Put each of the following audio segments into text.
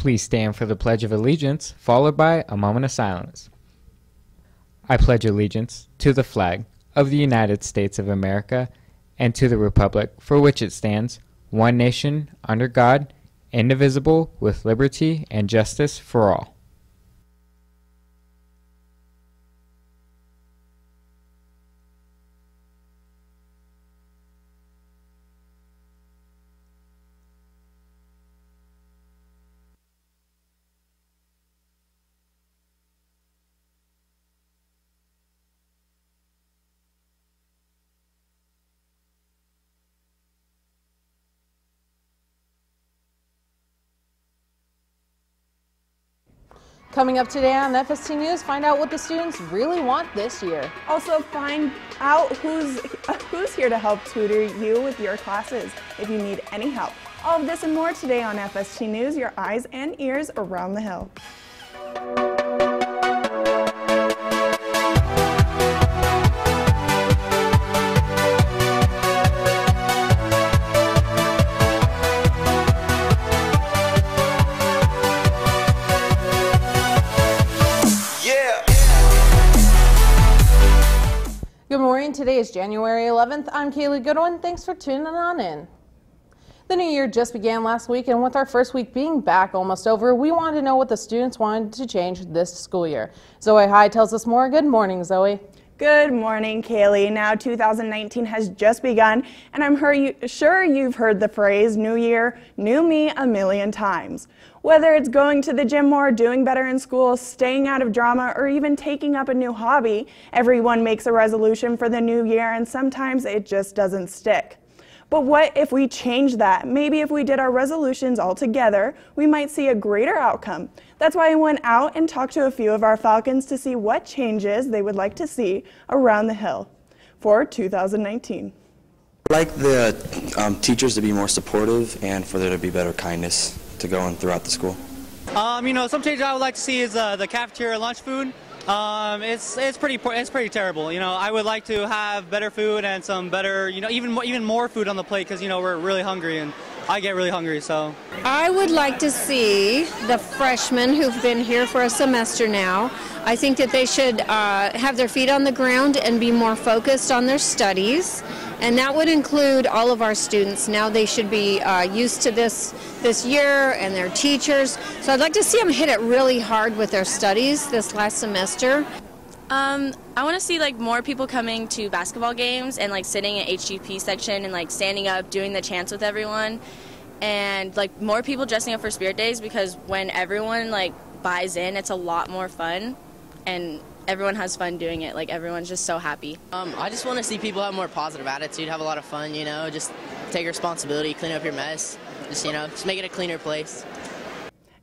Please stand for the Pledge of Allegiance, followed by a moment of silence. I pledge allegiance to the flag of the United States of America and to the republic for which it stands, one nation, under God, indivisible, with liberty and justice for all. Coming up today on FST News, find out what the students really want this year. Also find out who's here to help tutor you with your classes if you need any help. All of this and more today on FST News, your eyes and ears around the hill. Good morning, today is January 11th. I'm Kaylee Goodwin. Thanks for tuning on in. The new year just began last week, and with our first week being back almost over, we wanted to know what the students wanted to change this school year. Zoe High tells us more. Good morning, Zoe. Good morning, Kaylee. Now 2019 has just begun, and I'm sure you've heard the phrase, new year, new me, a million times. Whether it's going to the gym more, doing better in school, staying out of drama, or even taking up a new hobby, everyone makes a resolution for the new year, and sometimes it just doesn't stick. But what if we change that? Maybe if we did our resolutions all together, we might see a greater outcome. That's why I went out and talked to a few of our Falcons to see what changes they would like to see around the hill for 2019. I'd like the teachers to be more supportive and for there to be better kindness to go on throughout the school. Some changes I would like to see is the cafeteria lunch food. It's pretty terrible. I would like to have better food and some better, even more food on the plate because we're really hungry and I get really hungry. So I would like to see the freshmen who've been here for a semester now. I think that they should have their feet on the ground and be more focused on their studies. And that would include all of our students. Now they should be used to this year and their teachers. So I'd like to see them hit it really hard with their studies this last semester. I want to see more people coming to basketball games and sitting in HGP section and standing up, doing the chants with everyone, and more people dressing up for Spirit Days because when everyone buys in, it's a lot more fun and everyone has fun doing it. Everyone's just so happy. I just want to see people have a more positive attitude, have a lot of fun, just take responsibility, clean up your mess, just make it a cleaner place.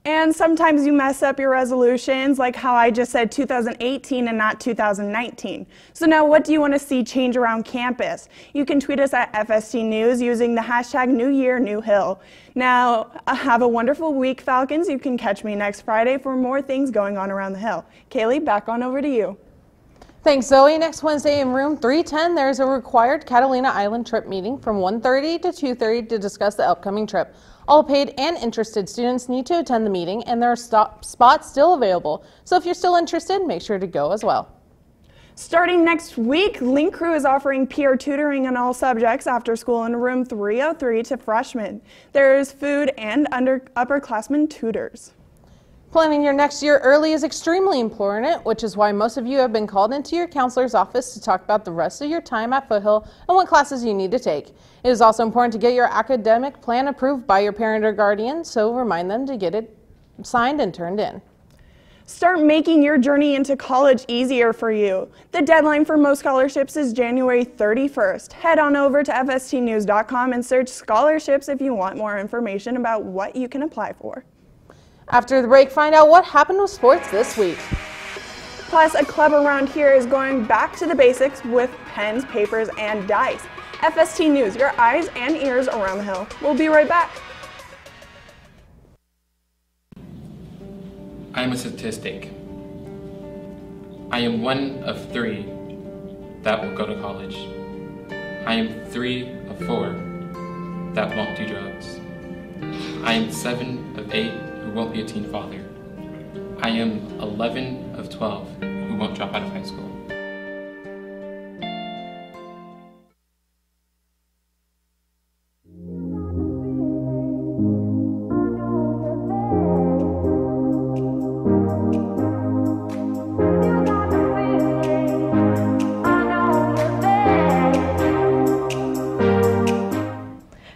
And sometimes you mess up your resolutions, like how I just said 2018 and not 2019. So now what do you want to see change around campus? You can tweet us at FST News using the hashtag #NewYearNewHill. Now, have a wonderful week, Falcons. You can catch me next Friday for more things going on around the hill. Kaylee, back on over to you. Thanks, Zoe. Next Wednesday in room 310, there's a required Catalina Island trip meeting from 1:30 to 2:30 to discuss the upcoming trip. All paid and interested students need to attend the meeting, and there are spots still available. So if you're still interested, make sure to go as well. Starting next week, Link Crew is offering peer tutoring on all subjects after school in room 303 to freshmen. There is food and upperclassmen tutors. Planning your next year early is extremely important, which is why most of you have been called into your counselor's office to talk about the rest of your time at Foothill and what classes you need to take. It is also important to get your academic plan approved by your parent or guardian, so remind them to get it signed and turned in. Start making your journey into college easier for you. The deadline for most scholarships is January 31st. Head on over to fstnews.com and search scholarships if you want more information about what you can apply for. After the break, find out what happened with sports this week. Plus, a club around here is going back to the basics with pens, papers, and dice. FST News, your eyes and ears around the hill. We'll be right back. I am a statistic. I am one of 3 that will go to college. I am 3 of 4 that won't do drugs. I am 7 of 8 who won't be a teen father. I am 11 of 12 who won't drop out of high school.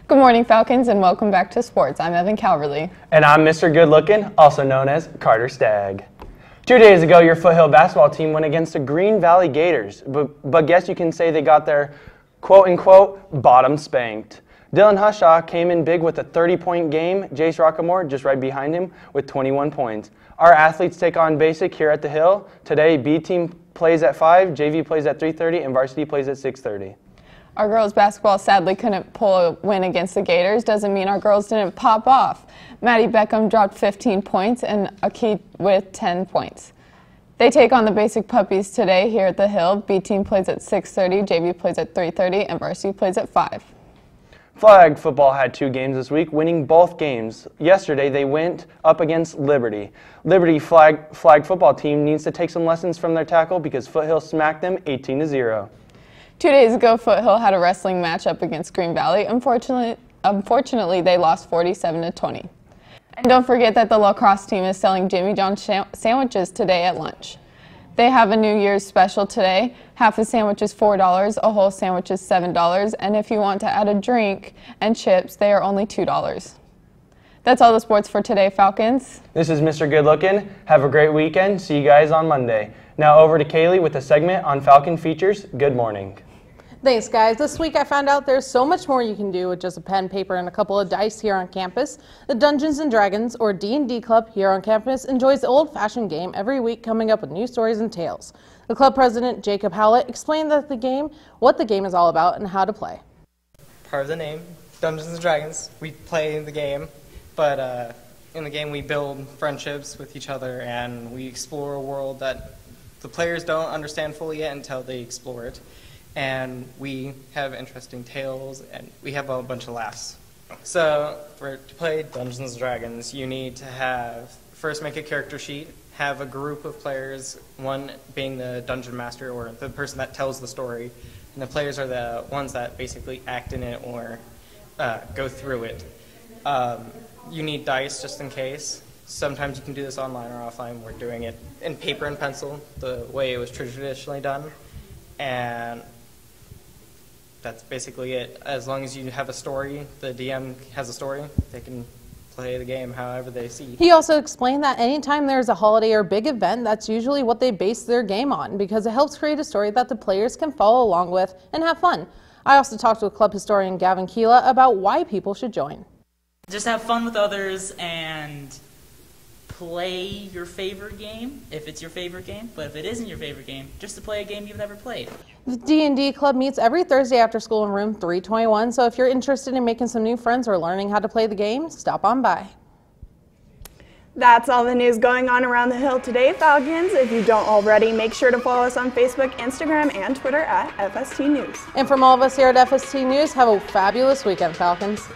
Good morning, Falcons, and welcome back to sports. I'm Evan Calverley. And I'm Mr. Good Looking, also known as Carter Stagg. 2 days ago, your Foothill basketball team went against the Green Valley Gators, but guess you can say they got their quote-unquote bottom spanked. Dylan Hushaw came in big with a 30-point game. Jace Rockamore just right behind him with 21 points. Our athletes take on basic here at the Hill. Today, B team plays at 5, JV plays at 3:30, and varsity plays at 6:30. Our girls basketball sadly couldn't pull a win against the Gators. Doesn't mean our girls didn't pop off. Maddie Beckham dropped 15 points and Aki with 10 points. They take on the Basic Puppies today here at the Hill. B team plays at 6:30, JV plays at 3:30, and varsity plays at 5. Flag football had 2 games this week, winning both games. Yesterday, they went up against Liberty. Liberty flag football team needs to take some lessons from their tackle because Foothill smacked them 18-0. 2 days ago, Foothill had a wrestling match up against Green Valley. Unfortunately, they lost 47-20. And don't forget that the lacrosse team is selling Jimmy John's sandwiches today at lunch. They have a New Year's special today. Half a sandwich is $4, a whole sandwich is $7, and if you want to add a drink and chips, they are only $2. That's all the sports for today, Falcons. This is Mr. Good Looking. Have a great weekend. See you guys on Monday. Now over to Kaylee with a segment on Falcon Features. Good morning. Thanks, guys. This week I found out there's so much more you can do with just a pen, paper, and a couple of dice here on campus. The Dungeons & Dragons, or D&D Club, here on campus enjoys the old-fashioned game every week, coming up with new stories and tales. The club president, Jacob Howlett, explained what the game is all about and how to play. Part of the name, Dungeons & Dragons. We play the game, but in the game we build friendships with each other, and we explore a world that the players don't understand fully yet until they explore it. And we have interesting tales, and we have a bunch of laughs. So, to play Dungeons & Dragons, you need to first make a character sheet, have a group of players, one being the dungeon master, or the person that tells the story, and the players are the ones that basically act in it or go through it. You need dice just in case. Sometimes you can do this online or offline. We're doing it in paper and pencil, the way it was traditionally done. And that's basically it. As long as you have a story, the DM has a story, they can play the game however they see. He also explained that anytime there's a holiday or big event, that's usually what they base their game on, because it helps create a story that the players can follow along with and have fun. I also talked with club historian Gavin Keela about why people should join. Just have fun with others and play your favorite game, if it's your favorite game, but if it isn't your favorite game, just to play a game you've never played. The D&D Club meets every Thursday after school in room 321, so if you're interested in making some new friends or learning how to play the game, stop on by. That's all the news going on around the Hill today, Falcons. If you don't already, make sure to follow us on Facebook, Instagram, and Twitter at FST News. And from all of us here at FST News, have a fabulous weekend, Falcons.